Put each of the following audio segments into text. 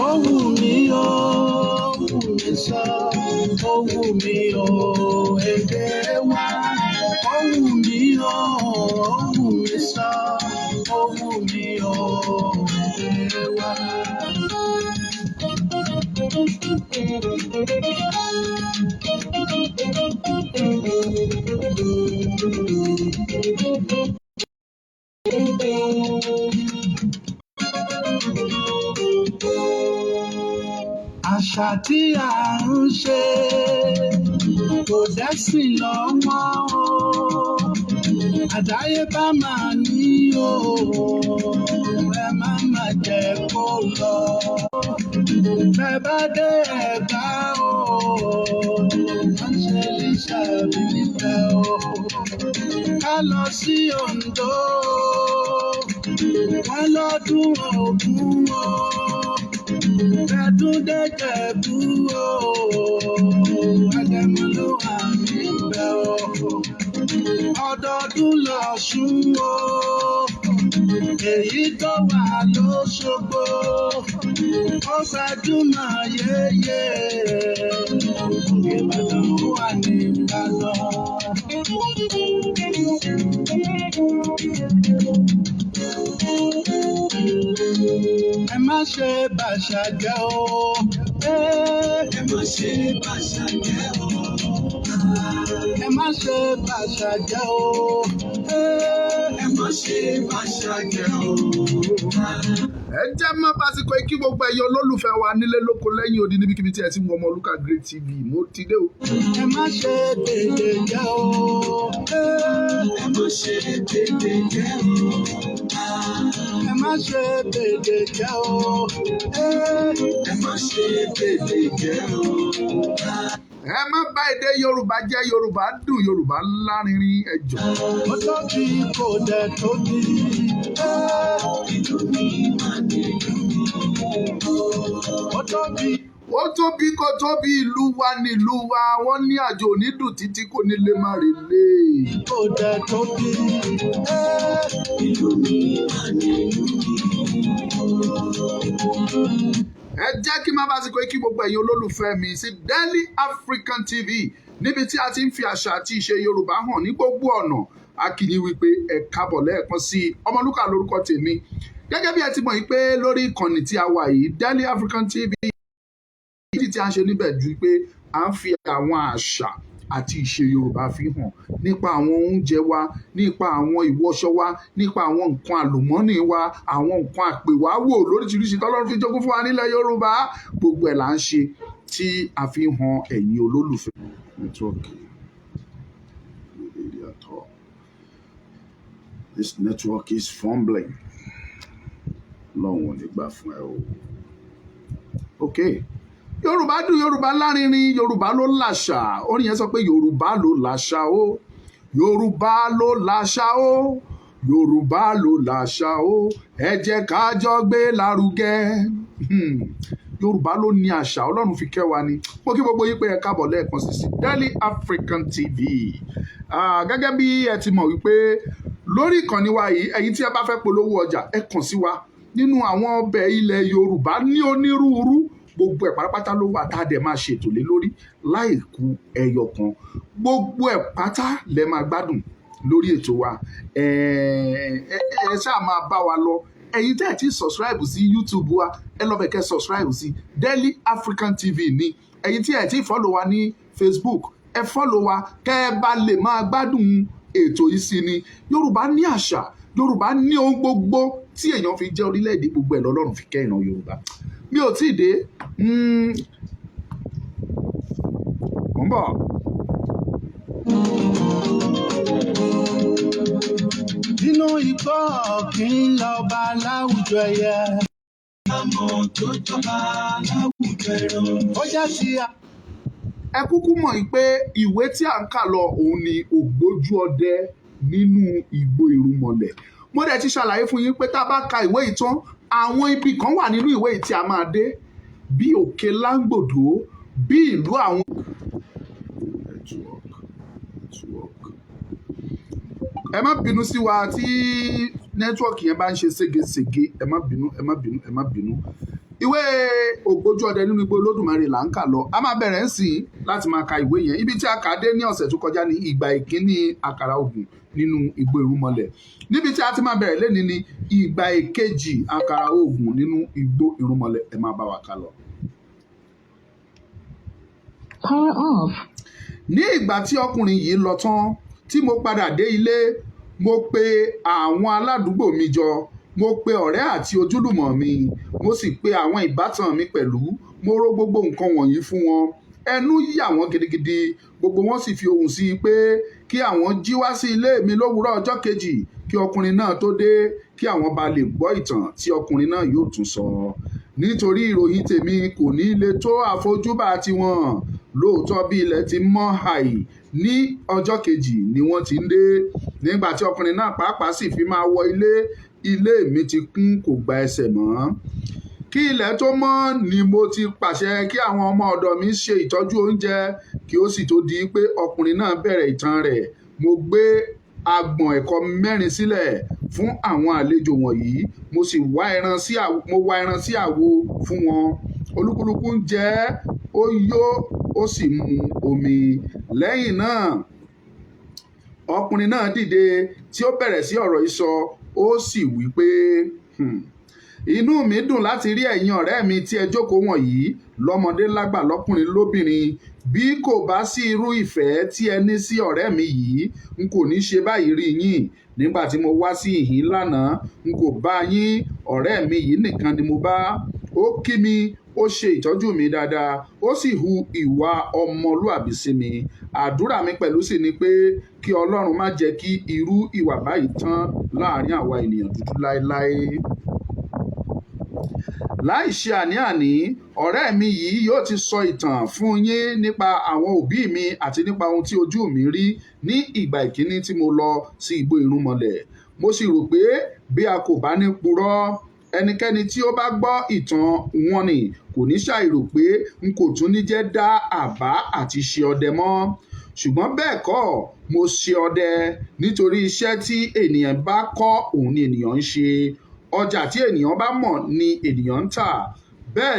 Ohùn mi o, ohùn mi sọ, ohùn mi o, èdè wa. Ohùn mi o, ohùn mi sọ, ohùn mi o, èdè wa. Àṣà tí à ń ṣe kò dẹ́sìn lọ́wọ́ o, àdáyébá máa ní o, ẹ má jẹ́ kó lọ. Bẹ́ bá dé Ẹ̀gbá o, wọ́n ṣe Lísàbí níbẹ̀ o, ká lọ sí Oǹdó, wọ́n lọ́dún Ògún o. Ẹ̀dúndé Jẹ̀bú o, Àgẹ̀mọ ló wà níbẹ̀ o. Ọdọọdún l'Ọ̀ṣun o, èyí tó wà l'Óṣogbo, ó gbajúmọ̀ yéyé. Ìbàdàn wà ní Ìbàdàn. Ẹ má ṣe bàṣà jẹ́ o. Ẹ má ṣe bàṣà jẹ́ o. Ẹ má ṣe bàṣà jẹ́ o. Ẹ má ṣe bàṣà jẹ́ o. Ẹ jẹ́ má básíkò kí gbogbo ẹ̀yin olólùfẹ́ wa nílé lóko lẹ́yìn odi níbikíbi tí ẹ ti ń wo Ọmọlúkà Great TV mo ti dé o. Ẹ má ṣe tètè jẹ́ o. Ẹ má ṣe tètè jẹ́ o. Ẹ má ṣe tètè jẹ́ o. Ẹ má ṣe tètè jẹ́ o. Ẹ má bà èdè Yorùbá jẹ́. Yorùbá dùn, Yorùbá lárinrin ẹ jọ̀ọ́. Ó tóbi kò dẹ̀ tóbi. Ìlú mi máa ní ìlú mi. Ó tóbi kò tóbi, ìlú wa nílùú wa. Wọ́n ní àjò onídùn títí kò ní lè má relé. Kò dẹ̀ tóbi. Ìlú mi máa ní ìlú mi. Ẹ jẹ́ kí má básíkò kí gbogbo ẹ̀yin olólùfẹ́ mi sí Daily African TV níbi tí a ti ń fi àṣà àti ìṣe Yorùbá hàn ní gbogbo ọ̀nà. A kí yín wípé ẹ káàbọ̀ lẹ́ẹ̀kan sí Ọmọlúkà lórúkọ tèmi. Gẹ́gẹ́ bí ẹ ti mọ̀ yìí pé lórí ìkànnì tí a wà yìí Daily African TV tí a ń ṣe níbẹ̀ ju pé à ń fi àwọn àṣà àti ìṣe Yorùbá fi hàn nípa àwọn oúnjẹ wa, nípa àwọn ìwọṣọ wa, nípa àwọn nǹkan àlùmọ́nì wa, àwọn nǹkan àpèwáwò lóríṣiríṣi tọ́lọ́run fi jogún fún wa nílẹ̀ Yorùbá. Gbogbo ẹ̀ là ń ṣe tí a fi hàn ẹ̀yin olólùfẹ́. This network is fumbling. Lọ́wọ́n ò ní gbà fún ẹ o. Okay. Yorùbá dùn, Yorùbá lárinrin, Yorùbá ló láṣà. Orin yẹn sọ pé Yorùbá ló láṣà o. Yorùbá ló láṣà o. Yorùbá ló láṣà o. Ẹ jẹ́ ká jọ gbé lárugẹ. Yorùbá ló ní àṣà, Ọlọ́run fi kẹ́ wa ni. Mo kí gbogbo yín pé ẹ káàbọ̀ lẹ́ẹ̀kan sí Daily African TV. Gẹ́gẹ́ bí ẹ ti mọ̀ wípé lórí ìkànnì wa yìí, ẹ̀yin tí ẹ bá fẹ́ polówó ọjà, ẹ kàn sí wa nínú àwọn ọbẹ̀ ilẹ̀ Yorùbá ní onírúurú. Gbogbo ẹ̀ pátápátá ló wà tá a dẹ̀ máa ṣètò lé lórí láì kù ẹyọ kan. Gbogbo ẹ̀ pátá lẹ máa gbádùn lórí ètò wa. Ẹ ṣáà máa bá wa lọ. Ẹ̀yin tẹ́ ẹ̀ tí subscribe sí YouTube wa, ẹ lọ bẹ̀ kẹ́ subscribe sí Daily African TV ni. Ẹ̀yin tí ẹ̀ tí follow wa ní Facebook, ẹ follow wa kẹ́ ẹ bá lè máa gbádùn ètò yìí sí ni. Yorùbá ní àṣà, Yorùbá ní ohun gbogbo tí èèyàn fi jẹ́ orílẹ̀-èdè, gbogbo ẹ̀ lọ́lọ́run fi kẹ́ ìran Yorùbá. Mi ò tí ì dé. Mo ń bọ̀. Nínú igbó ọ̀gbìn lọ́ba láwùjọ ẹyẹ. Àmọ́ tó jọba láwùjọ ẹran. Ó jẹ́ sí a. Ẹ kúkú mọ̀ pé ìwé tí à ń kà lọ òun ni Ògbójú ọdẹ nínú igbó Irúnmọlẹ̀. mo dẹ̀ ti ṣàlàyé fún yín pé tá a bá ka ìwé ìtàn àwọn ibi kan wà nínú ìwé tí a máa dé bí òkè láńgbòdo bí ìlú àwọn. ẹ má bínú sí wa tí nẹ́tíwọ́ọ̀kì yẹn bá ń ṣe ségesège, ẹ má bínú. Ìwé ògbójú ọdẹ nínú igbó olódùmarè là ń kà lọ. A máa bẹ̀rẹ̀ sí láti máa ka ìwé yẹn. Ibi tí a kà dé ní ọ̀sẹ̀ tó kọjá ní ìgbà ìkíní àkàrà ògùn nínú igbó irúnmọlẹ̀. Níbi tí a ti máa bẹ̀rẹ̀ lénìí ní ìgbà ìkejì àkàrà ògùn nínú igbó irúnmọlẹ̀. Ẹ máa bá wa kà lọ. Power off. Ní ìgbà tí ọkùnrin yìí lọ tán tí mo padà dé ilé, mo pe àwọn aládùúgbò mi jọ, mo pe ọ̀rẹ́ àti ojúlùmọ̀ mi, mo sì pe àwọn ìbátan mi pẹ̀lú. Mo rò gbogbo nǹkan wọ̀nyí fún wọn. Ẹnu yà wọ́n gidigidi. Gbogbo wọn sì fi ohùn sí i pé kí àwọn jí wá sí ilé mi lówùúrọ̀ ọjọ́ kejì kí ọkùnrin náà tó dé, kí àwọn bá lè gbọ́ ìtàn tí ọkùnrin náà yóò tún sọ. Nítorí ìròyìn tèmi kò ní le tó àfojúbà tiwọn. Lóòótọ́ bí ilẹ̀ ti mọ́ hàì ní ọjọ́ kejì ni wọ́n ti ń dé. Nígbà tí ọkùnrin náà pàápàá sì fi máa wọ ilé mi ti kún kò gba ẹsẹ̀ mọ́. Kí ilẹ̀ tó mọ́ ni mo ti pàṣẹ kí àwọn ọmọ ọ̀dọ̀ mi ṣe ìtọ́jú oúnjẹ kí ó sì tó di pé ọkùnrin náà bẹ̀rẹ̀ ìtàn rẹ̀. Mo gbé agbọ̀n ẹ̀kọ 4 sílẹ̀ fún àwọn àlejò wọ̀nyí, mo sì wá ẹran sí àwo fún wọn. Olúkúlùkù ń jẹ, ó yó, ó sì mu omi. Lẹ́yìn náà ọkùnrin náà dìde tí ó bẹ̀rẹ̀ sí ọ̀rọ̀ ìsọ, ó sì wí pé inú mi dùn láti rí ẹ̀yin ọ̀rẹ́ mi tí ẹ jókòó wọ̀nyí, lọ́mọdé lágbà, lọ́kùnrin lóbìnrin. Bí kò bá sí irú ìfẹ́ tí ẹ ní sí ọ̀rẹ́ mi yìí, n kò ní ṣe báyìí rí yín. Nígbà tí mo wá sí ìhín lánàá, n kò bá yín, ọ̀rẹ́ mi yìí nìkan ni mo bá. Ó kí mi, ó ṣe ìtọ́jú mi dáadáa, ó sì hu ìwà ọmọlúàbí sí mi. Àdúrà mi pẹ̀lú sì ni pé kí Ọlọ́run má jẹ́ kí irú ìwà báyìí tán láàrin àwa ènìyàn dúdú láéláé. Láì ṣe àní-àní, ọ̀rẹ́ mi yìí yóò ti sọ ìtàn fún yín nípa àwọn òbí mi àti nípa ohun tí ojú mi rí ní ìgbà ìkíní tí mo lọ sí igbó irúnmọlẹ̀. Mo sì rò pé bí a kò bá ní purọ́, ẹnikẹ́ni tí ó bá gbọ́ ìtàn wọn ni kò ní ṣàìrò pé n kò tún ní jẹ́ dá àbá àti ṣe ọdẹ mọ́. Ṣùgbọ́n bẹ́ẹ̀ kọ́, mo ṣe ọdẹ nítorí iṣẹ́ tí ènìyàn bá kọ́ òun ni ènìyàn ń ṣe. Ọjà tí ènìyàn bá mọ̀ ni ènìyàn ń tà. Bẹ́ẹ̀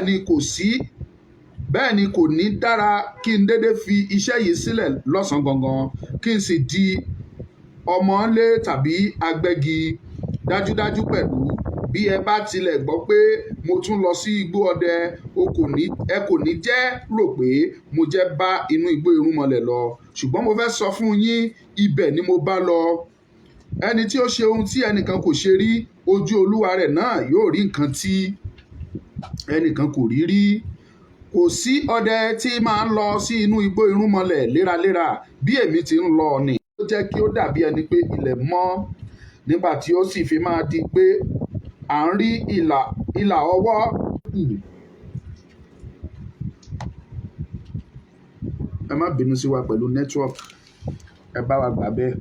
ni kò ní dára kí n dédé fi iṣẹ́ yìí sílẹ̀ lọ́sàn-án gangan kí n sì di ọmọlé tàbí agbẹ́gi. Dájúdájú pẹ̀lú, bí ẹ bá tilẹ̀ gbọ́ pé mo tún lọ sí igbó ọdẹ, ẹ kò ní jẹ́ rò pé mo jẹ́ bá inú igbó irúnmọlẹ̀ lọ. Ṣùgbọ́n mo fẹ́ sọ fún yín, ibẹ̀ ni mo bá lọ. Ẹni tí ó ṣe ohun tí ẹnìkan kò ṣe rí, ojú olúwa rẹ̀ náà yóò rí nǹkan tí ẹnìkan kò rí rí. Kò sí ọdẹ tí máa ń lọ sí inú igbó irúnmọlẹ̀ léraléra bí èmi ti ń lọ ni. Ó jẹ́ kí ó dàbí ẹni pé ilẹ̀ mọ́. Nígbà tí ó sì fi máa di pé à ń rí ìlà ọwọ́ kù. Ẹ má bínú sí wa pẹ̀lú network, ẹ bá wa gbà bẹ́ẹ̀.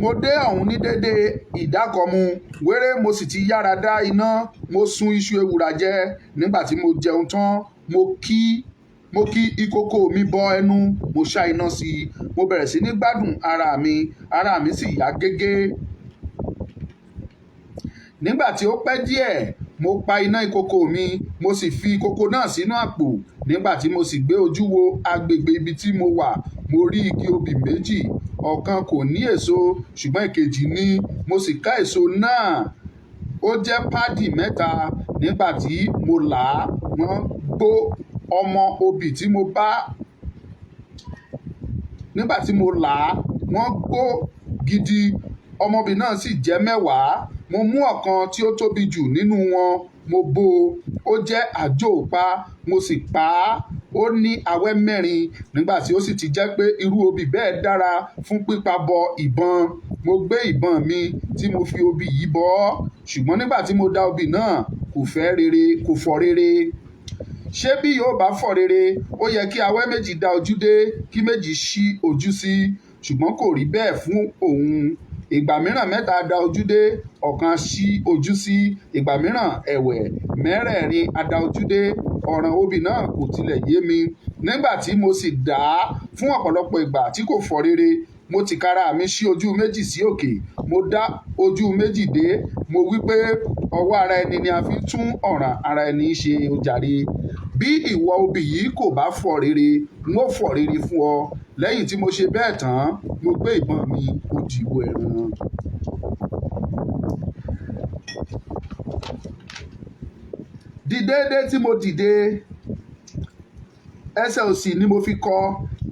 Mo dé ọ̀hún ní dédé ìdákọ̀mu wéré, mo sì ti yára dá iná. Mo sun iṣu ewùrà jẹ. Nígbà tí mo jẹun tán, mo kí ìkòkò mi bọ ẹnu, mo ṣá iná sí i. Mo bẹ̀rẹ̀ sí ní gbádùn ara mi sì yá gégé. Nígbà tí ó pẹ́ díẹ̀, mo pa iná ìkòkò mi, mo sì fi ìkòkò náà sínú àpò. Nígbà tí mo sì gbé ojú wo agbègbè ibi tí mo wà, mo rí igi obì méjì. Ọ̀kan kò ní èso, ṣùgbọ́n èkejì ní. Mo sì ká èso náà, ó jẹ́ páàdì 3. Nígbà tí mo là á, wọ́n gbó ọmọ obì tí mo bá. Nígbà tí mo là á, wọ́n gbó gidi. Ọmọ obì náà sì jẹ́ 10. Mo mú ọ̀kan tí ó tóbi jù nínú wọn, mo bó o. Ó jẹ́ àjóòpá, mo sì pa á. Ó ní awẹ́ 4. Nígbà tí ó sì ti jẹ́ pé irú obì bẹ́ẹ̀ dára fún pípa bọ ìbọn, mo gbé ìbọn mi tí mo fi obì yìí bọ ọ́. Ṣùgbọ́n nígbà tí mo dá obì náà, kò fọ́ rere. Ṣé bí yóò bá fọ́ rere, ó yẹ kí awẹ́ 2 dá ojú dé, kí 2 ṣí ojú sí. ṣùgbọ́n kò rí bẹ́ẹ̀ fún òun. Ìgbà mìíràn mẹ́ta a da ojú dé, ọ̀kan ṣí ojú sí, ìgbà mìíràn ẹ̀wẹ̀ mẹ́rẹ̀ẹ̀rin a da ojú dé. Ọ̀ràn obì náà kò tilẹ̀ yé mi. Nígbà tí mo sì dà á fún ọ̀pọ̀lọpọ̀ ìgbà tí kò fọ́ rere, mo tìkára mi ṣí ojú méjì sí òkè, mo dá ojú méjì dé. Mo wí pé ọwọ́ ara ẹni ni a fi tún ọ̀ràn ara ẹni ṣe o jàre. Bí ìwọ obì yìí kò bá fọ́ rere, n ó fọ́ rere fún ọ. Lẹ́yìn tí mo ṣe bẹ́ẹ̀ tán, mo gbé ìbọn mi, ó dìwọ̀ ẹran. Dídédé tí mo dìde, ẹsẹ̀ òsì ni mo fi kọ,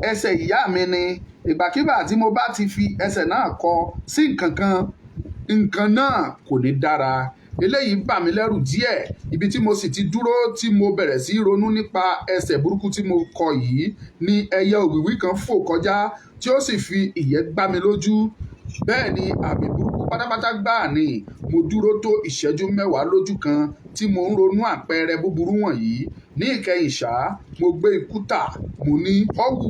ẹsẹ̀ ìyá mi ni. Ìgbàkígbà tí mo bá ti fi ẹsẹ̀ náà kọ sí nǹkan kan, nǹkan náà kò ní dára. Eléyìí bà mí lẹ́rù díẹ̀. Ibi tí mo sì ti dúró tí mo bẹ̀rẹ̀ sí ronú nípa ẹsẹ̀ burúkú tí mo kọ yìí ni ẹyẹ òwìwí kan fò kọjá tí ó sì fi ìyẹ́ gbá mi lójú. Bẹ́ẹ̀ ni àmì burúkú pátápátá gbáà ni. Mo dúró tó ìṣẹ́jú mẹ́wàá lójú kan tí mo ń ronú àpẹẹrẹ búburú wọ̀nyí. Ní ìkẹyìn ṣá, mo gbé ikú tà. Mo ní, "Ọ́wù,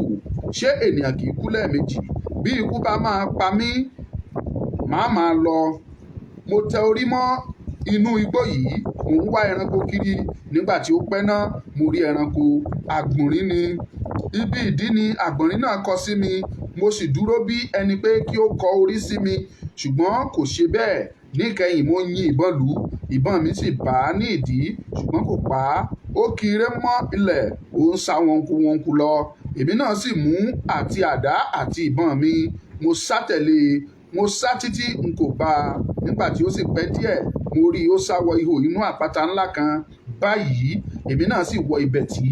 ṣé ènìyàn kì í kú lẹ́ẹ̀mejì? Bí ikú bá máa pa mí, màá máa lọ." Mo tẹ orí mọ́ inú igbó yìí, mò ń wá ẹranko kiri. Nígbà tí ó pẹ́ náà, mo rí ẹranko. Àgbọ̀nrín ni. Ibi ìdí ni àgbọ̀nrín náà kọ sí mi. Mo sì dúró bí ẹni pé kí ó kọ orí sí mi, ṣùgbọ́n kò ṣe bẹ́ẹ̀. Níkẹyìn mo yin ìbọn lù ú. Ìbọn mi sì bà á ní ìdí, ṣùgbọ́n kò pa á. Ó kiri mọ́ ilẹ̀, ó ń sá wọnku lọ. Èmi náà sì mú àti àdá àti ìbọn mi. Mo sá tẹ̀lé e. Mo sá títí n kò bá a. Nígbà tí ó sì pẹ́ díẹ̀, mo rí i ó sá wọ ihò inú àpáta ńlá kan. Báyìí, èmi náà sì wọ ibẹ̀ tí.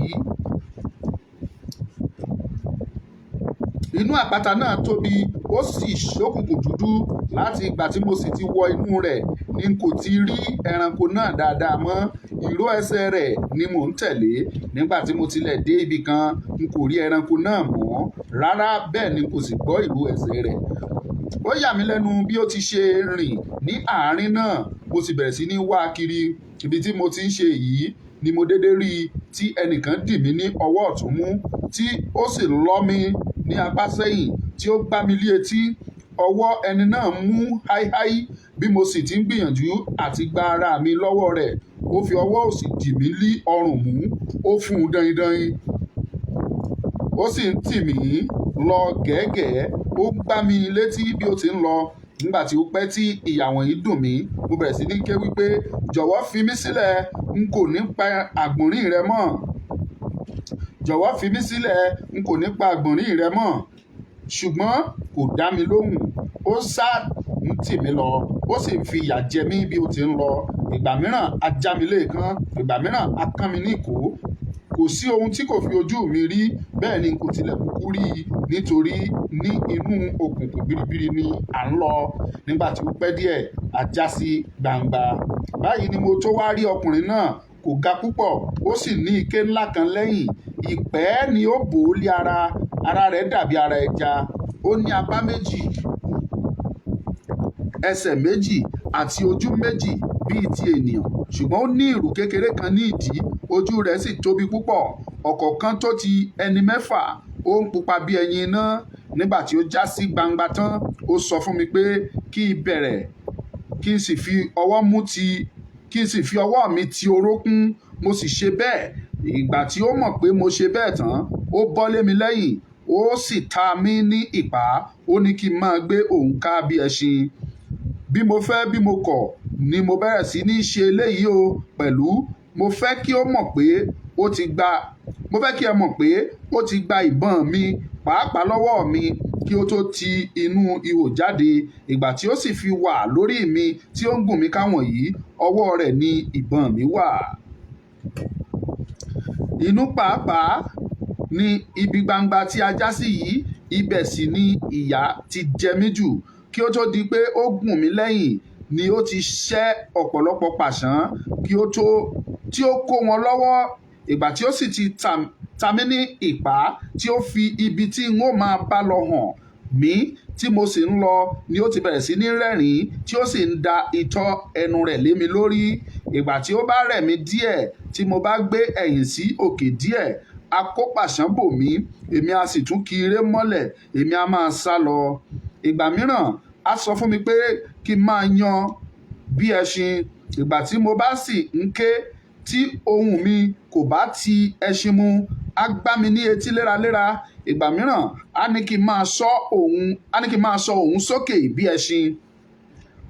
Inú àpáta náà tóbi, ó sì ṣókùnkùn dúdú. Láti ìgbà tí mo sì ti wọ inú rẹ̀ ni n kò ti rí ẹranko náà dáadáa mọ́. Ìró ẹsẹ̀ rẹ̀ ni mò ń tẹ̀lé. Nígbà tí mo tilẹ̀ dé ibì kan, n kò rí ẹranko náà mọ́ rárá, bẹ́ẹ̀ ni n kò sì gbọ́ ìró ẹsẹ̀ rẹ̀. Ó yà mí lẹ́nu bí ó ti ṣe rìn ní àárín náà. Mo sì bẹ̀rẹ̀ sí ní wá kiri. Ibi tí mo ti ń ṣe èyí ni mo dédé rí i tí ẹnìkan dì mí ní ọwọ́ ọ̀tún mú, tí ó sì lọ́ mi ní apá sẹ́yìn, tí ó gbá mi lé etí. Ọwọ́ ẹni náà mú háíháí. Bí mo sì ti ń gbìyànjú àti gba ara mi lọ́wọ́ rẹ̀, ó fi ọwọ́ òsì dì mí lí ọrùn mú. Ó fún un daindain. Ó sì ń tì mí lọ gẹ̀ẹ́gẹ̀ẹ́. Ó gbá mi létí bí ó ti ń lọ. Nígbà tí ó pẹ́ tí ìyà wọ̀nyí dùn mí, mo bẹ̀rẹ̀ sí ní ké wípé, "Jọ̀wọ́ fi mí sílẹ̀, n kò ní pa àgbọ̀nrín rẹ mọ́. Jọ̀wọ́ fi mí sílẹ̀, n kò ní pa àgbọ̀nrín rẹ mọ́." Ṣùgbọ́n kò dá mi lóhùn. Ó sá ń tì mí lọ. Ó sì ń fi ìyà jẹ mí bí ó ti ń lọ. Ìgbà mìíràn a já mi léèkán, ìgbà mìíràn a kán mi ní ìkó. Kò sí ohun tí kò fi ojú mi rí, bẹ́ẹ̀ ni kò tilẹ̀ kúkú rí i, nítorí ní inú òkùnkùn biribiri ni à ń lọ. Nígbà tí ó pẹ́ díẹ̀, a já sí gbangba. Báyìí ni mo tó wá rí ọkùnrin náà. Kò ga púpọ̀, ó sì ní ike ńlá kan lẹ́yìn. Ìpẹ́ ni ó bò ó lé ara. Ara rẹ̀ dàbí ara ẹja. Ó ní apá méjì, ẹsẹ̀ méjì àti ojú méjì bíi ti ènìyàn, ṣùgbọ́n ó ní ìrù kékeré kan ní ìdí. Ojú rẹ̀ sì tóbi púpọ̀. Ọ̀kọ̀ọ̀kan tó ti ẹni mẹ́fà. Ó ń pupa bí ẹyin iná. Nígbà tí ó já sí gbangba tán, ó sọ fún mi pé kí n bẹ̀rẹ̀, kí n sì fi ọwọ́ mi ti orókún. Mo sì ṣe bẹ́ẹ̀. Ìgbà tí ó mọ̀ pé mo ṣe bẹ́ẹ̀ tán, ó bọ́ lé mi lẹ́yìn. Ó sì ta mí ní ìpá. Ó ní kí n máa gbé òun ká bí ẹṣin. Bí mo fẹ́ bí mo kọ̀ ni mo bẹ̀rẹ̀ sí ní ṣe eléyìí o pẹ̀lú. Mo fẹ́ kí ẹ mọ̀ pé ó ti gba ìbọn mi pàápàá lọ́wọ́ mi kí ó tó ti inú ihò jáde. Ìgbà tí ó sì fi wà lórí mi tí ó ń gùn mí káwọn yìí, ọwọ́ rẹ̀ ni ìbọn mi wà. Inú pàápàá ni ibi gbangba tí a já sí yìí, ibẹ̀ sì ni ìyà ti jẹ mí jù. Kí ó tó di pé ó gùn mí lẹ́yìn ni ó ti ṣẹ́ ọ̀pọ̀lọpọ̀ pàṣán tí ó kó wọn lọ́wọ́. Ìgbà tí ó sì ti ta mí ní ìpá tí ó fi ibi tí n ó máa bá lọ hàn mí tí mo sì ń lọ ni ó ti bẹ̀rẹ̀ sí ní rẹ́rìn-ín tí ó sì ń da itọ́ ẹnu rẹ̀ lé mi lórí. Ìgbà tí ó bá rẹ̀ mí díẹ̀ tí mo bá gbé ẹ̀yìn sí òkè díẹ̀, akópàṣán bò mí, èmi a sì tún ki ire mọ́lẹ̀, èmi a máa sá lọ. Ìgbà mìíràn á sọ fún mi pé kí n máa yan bí ẹṣin. Ìgbà tí mo bá sì ń ké tí ohùn mi kò bá ti ẹṣin mu, á gbá mi ní etí léraléra. Ìgbà mìíràn á ní kí n máa sọ òun sókè bí ẹṣin.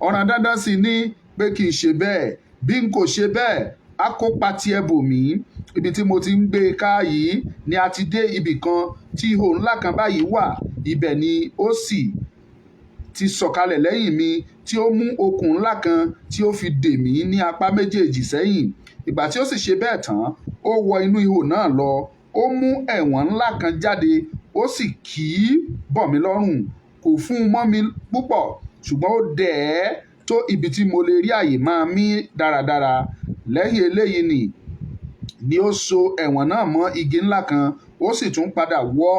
Ọ̀ràn dandan sì ni pé kì í ṣe bẹ́ẹ̀. Bí n kò ṣe bẹ́ẹ̀, á kó patí ẹbò mí. Ibi tí mo ti ń gbé e ká yìí ni a ti dé ibì kan tí ihò ńlá kan báyìí wà. Ibẹ̀ ni ó sì ti sọ̀kalẹ̀ lẹ́yìn mi, tí ó mú okùn ńlá kan tí ó fi dè mí ní apá méjèèjì sẹ́yìn. Ìgbà tí ó sì ṣe bẹ́ẹ̀ tán, ó wọ inú ihò náà lọ. Ó mú ẹ̀wọ̀n ńlá kan jáde, ó sì kì í bọ̀ mí lọ́rùn. Kò fún un mọ́ mi púpọ̀, ṣùgbọ́n ó dẹ̀ ẹ́ tó ibi tí mo lè rí àyè máa mí dáradára. Lẹ́yìn eléyìí ni ó so ẹ̀wọ̀n náà mọ́ igi ńlá kan, ó sì tún padà wọ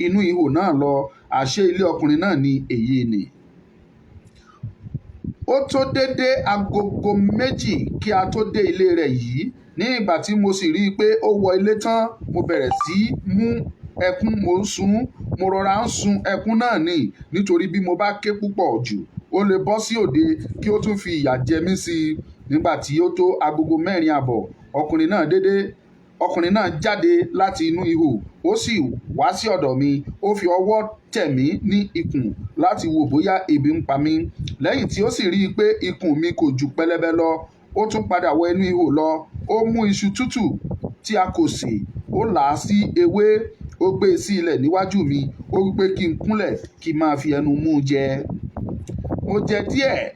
inú ihò náà lọ. Àṣé ilé ọkùnrin náà ni èyí ni. Ó tó dédé agogo 2 kí a tó dé ilé rẹ̀ yìí. Ní ìgbà tí mo sì rí i pé ó wọ ilé tán, mo bẹ̀rẹ̀ sí mú ẹkún, mo ń sun. Mo rọra ń sun ẹkún náà ni, nítorí bí mo bá ké púpọ̀ jù, ó lè bọ́ sí òde kí ó tún fi ìyà jẹ mí sí i. Nígbà tí ó tó agogo 4 àbọ̀, ọkùnrin náà jáde láti inú ihò, ó sì wá sí ọ̀dọ̀ mi. Ó fi ọwọ́ tẹ̀ mí ní ikùn láti wò bóyá ebi ń pa mí. Lẹ́yìn tí ó sì rí i pé ikùn mi kò ju pẹlẹbẹ lọ, ó tún padà wọ inú ihò lọ. Ó mú iṣu tútù tí a kò sè, ó là á sí ewé, ó gbé e sí ilẹ̀ níwájú mi. Ó wí pé kí n kúnlẹ̀ kí n máa fi ẹnu mú un jẹ. Mo jẹ díẹ̀,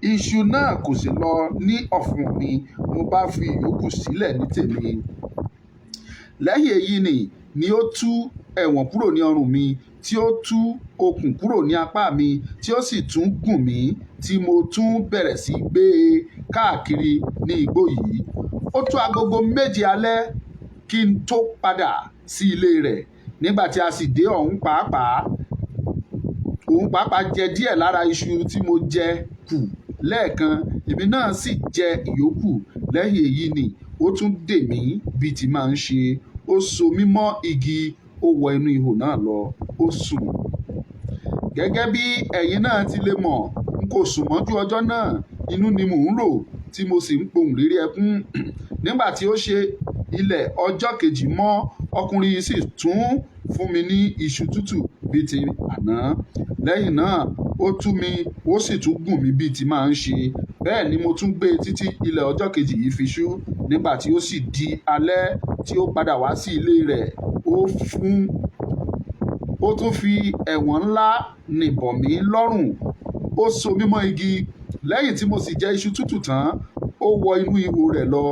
iṣu náà kò sì lọ ní ọ̀fun mi. Mo bá fi ìyókù sílẹ̀ ní tèmi. Lẹ́yìn èyí ni ó tú ẹ̀wọ̀n kúrò ní ọrùn mi, tí ó tú okùn kúrò ní apá mi, tí ó sì tún gùn mí, tí mo tún bẹ̀rẹ̀ sí gbé e káàkiri ní igbó yìí. Ó tó agogo 7 alẹ́ kí n tó padà sí ilé rẹ̀. Nígbà tí a sì dé òun pàápàá jẹ díẹ̀ lára iṣu tí mo jẹ kù lẹ́ẹ̀kan, èmi náà sì jẹ ìyókù. Lẹ́yìn èyí ni ó tún dè mí bí ti máa ń ṣe. Ó so mí mọ́ igi, ó wọ inú ihò náà lọ, ó sùn. Gẹ́gẹ́ bí ẹ̀yin náà ti lè mọ̀, n kò sùn mọ́jú ọjọ́ náà. Inú ni mò ń rò, tí mo sì ń pohùn réré ẹkún. Nígbà tí ó ṣe ilẹ̀ ọjọ́ kejì mọ́, ọkùnrin yìí sì tún fún mi ní iṣu tútù bíi ti àná. Lẹ́yìn náà ó tú mi, ó sì tún gùn mí bíi ti máa ń ṣe. Bẹ́ẹ̀ ni mo tún gbé e títí ilẹ̀ ọjọ́ kejì yìí fi ṣú. Nígbà tí ó sì di alẹ́ tí ó padà wá sí ilé rẹ̀, ó tún fi ẹ̀wọ̀n ńlá nì bọ̀ mí lọ́rùn. Ó so mí mọ́ igi. Lẹ́yìn tí mo sì jẹ iṣu tútù tán, ó wọ inú ihò rẹ̀ lọ,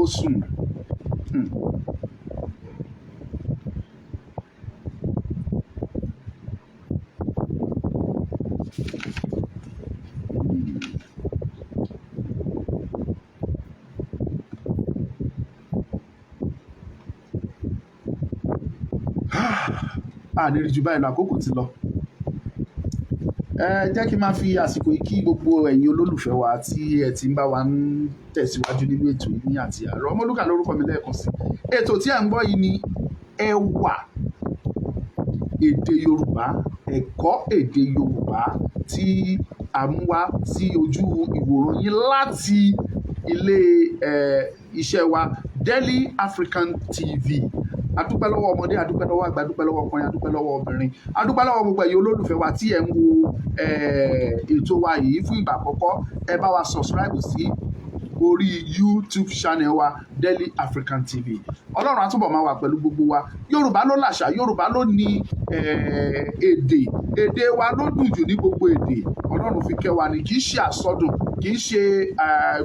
ó sùn. Àníri jù báyìí lọ, àkókò ti lọ. Jẹ́ kí n máa fi àsìkò yìí kí gbogbo ẹ̀yin olólùfẹ́ wa tí ẹ ti ń bá wa ń tẹ̀síwájú nínú ètò yìí ní àti àárọ̀. Ọmọlúkà lórúkọ mi lẹ́ẹ̀kan sí. Ètò tí ẹ̀ ń gbọ́ yìí ni ẹwà èdè Yorùbá, ẹ̀kọ́ èdè Yorùbá tí a mú wá sí ojú ìwòran yín láti ilé iṣẹ́ wa Daily African TV. Adúpẹ́ lọ́wọ́ ọmọdé, adúpẹ́ lọ́wọ́ àgbà, adúpẹ́ lọ́wọ́ ọkùnrin, adúpẹ́ lọ́wọ́ obìnrin, adúpẹ́ lọ́wọ́ gbogbo ẹ̀yin olólùfẹ́ wa tí ẹ̀ ń wo ètò wa yìí fún ìgbà àkọ́kọ́. Ẹ bá wa subscribe sí orí YouTube channel wa Daily African TV. Ọlọ́run á túbọ̀ máa wà pẹ̀lú gbogbo wa. Yorùbá ló làṣà, Yorùbá ló ní èdè wa ló dùn jù ní gbogbo èdè. Ọlọ́run fi kẹ́ wa ni, kì í ṣe àsọdùn, kì í ṣe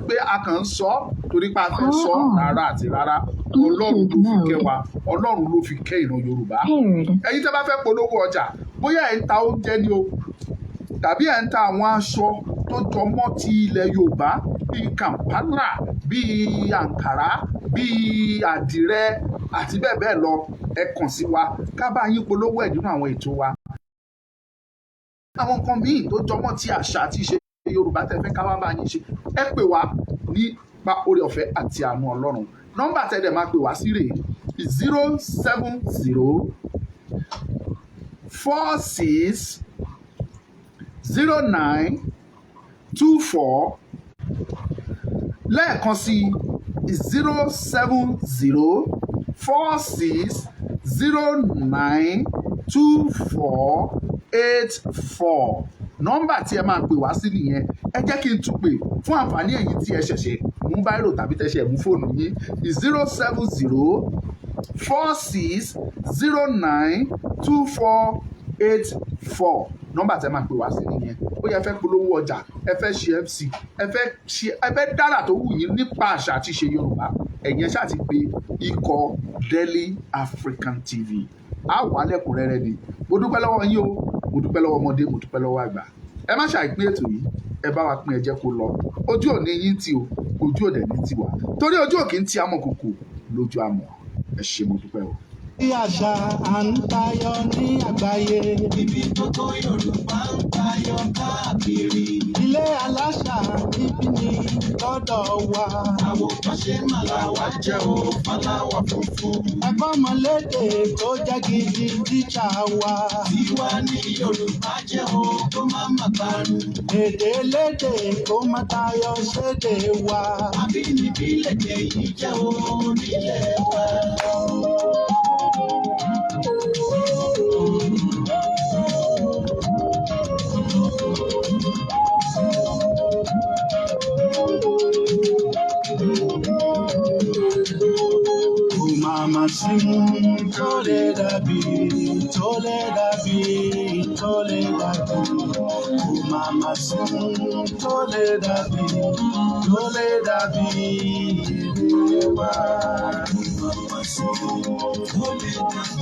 pé a kàn ń sọ torí pé a fẹ́ sọ rárá àti rárá. Ọlọ́run ló fi kẹ́ wa, Ọlọ́run ló fi kẹ́ ìran Yorùbá. Ẹ̀yin tẹ́ bá fẹ́ polówó ọjà, bóyá ẹ̀ ń ta oúnjẹ ni o, tàbí ẹ̀ ń ta àwọn aṣọ tó jọmọ́ ti ilẹ̀ Yorùbá bíi Kampala, bíi Ankara, bíi àdìrẹ àti bẹ́ẹ̀ bẹ́ẹ̀ lọ, ẹ kàn sí wa ká bá yín polówó ẹ̀ nínú àwọn ètò wa. Àwọn nǹkan míì tó jọmọ́ ti àṣà àti ìṣe Yorùbá tẹ́ fẹ́ ká wá bá yín ṣe, ẹ pè wá nípa oore ọ̀fẹ́ àti àánú Ọlọ́run. Nọ́mbà tẹ́ dẹ̀ máa pè wá sí rèé 070 46 09 24 lẹ́ẹ̀kan sí 070 46 09 24 84 nọ́mbà tí ẹ máa pè wá sí nìyẹn. Ẹ jẹ́ kí n tún pè fún àǹfààní ẹ̀yin tí ẹ ṣẹ̀ṣẹ̀ mú báírò tàbí tẹ̀ṣẹ̀ mú fóònù yín 070 46 09 24 84 nọ́mbà tí ẹ máa pè wá sí nìyẹn. Ó yẹ fẹ́ polówó ọjà, ẹ fẹ́ ṣe MC, ẹ fẹ́ dára tó wù yín nípa àṣà àti ìṣe Yorùbá, ẹ̀yin ṣáà ti pe ikọ̀ Daily African TV. A wà lẹ́kùnrẹ́rẹ́ ni. Mo dúpẹ́ lọ́wọ́ yín o, mo dúpẹ́ lọ́wọ́ ọmọdé, mo dúpẹ́ lọ́wọ́ àgbà. Ẹ má ṣàìpín ètò yìí, ẹ bá wa pín ẹ jẹ́ kó lọ. Ojú ò ní yín tì o, ojú ò dẹ̀ ní tiwa. Torí ojú ò kì í ti amọ̀kòkò lójú amọ̀. Ẹ ṣé, mo dúpẹ́ o. Bí àṣà à ń tayọ ní àgbáyé. Ibi gbogbo Yorùbá ń tayọ káàkiri. Ilé aláṣà níbí ni lọ́dọ̀ wa. Àwòkọ́ṣe màláwa jẹ́ o, fàlàwà funfun. Ẹ̀kọ́ mọ̀lédè tó jẹ́ gidi tíṣà wa. Tiwa ní Yorùbá jẹ́ o, kó má má parun. Èdè lédè kó má tayọ sédè wa. Àbínibí lèdè yìí jẹ́ o, nílẹ̀ wa. Mama sing tole dabi, tole dabi, tole dabi. Mama sing tole dabi, tole dabi. Mama sing tole dabi.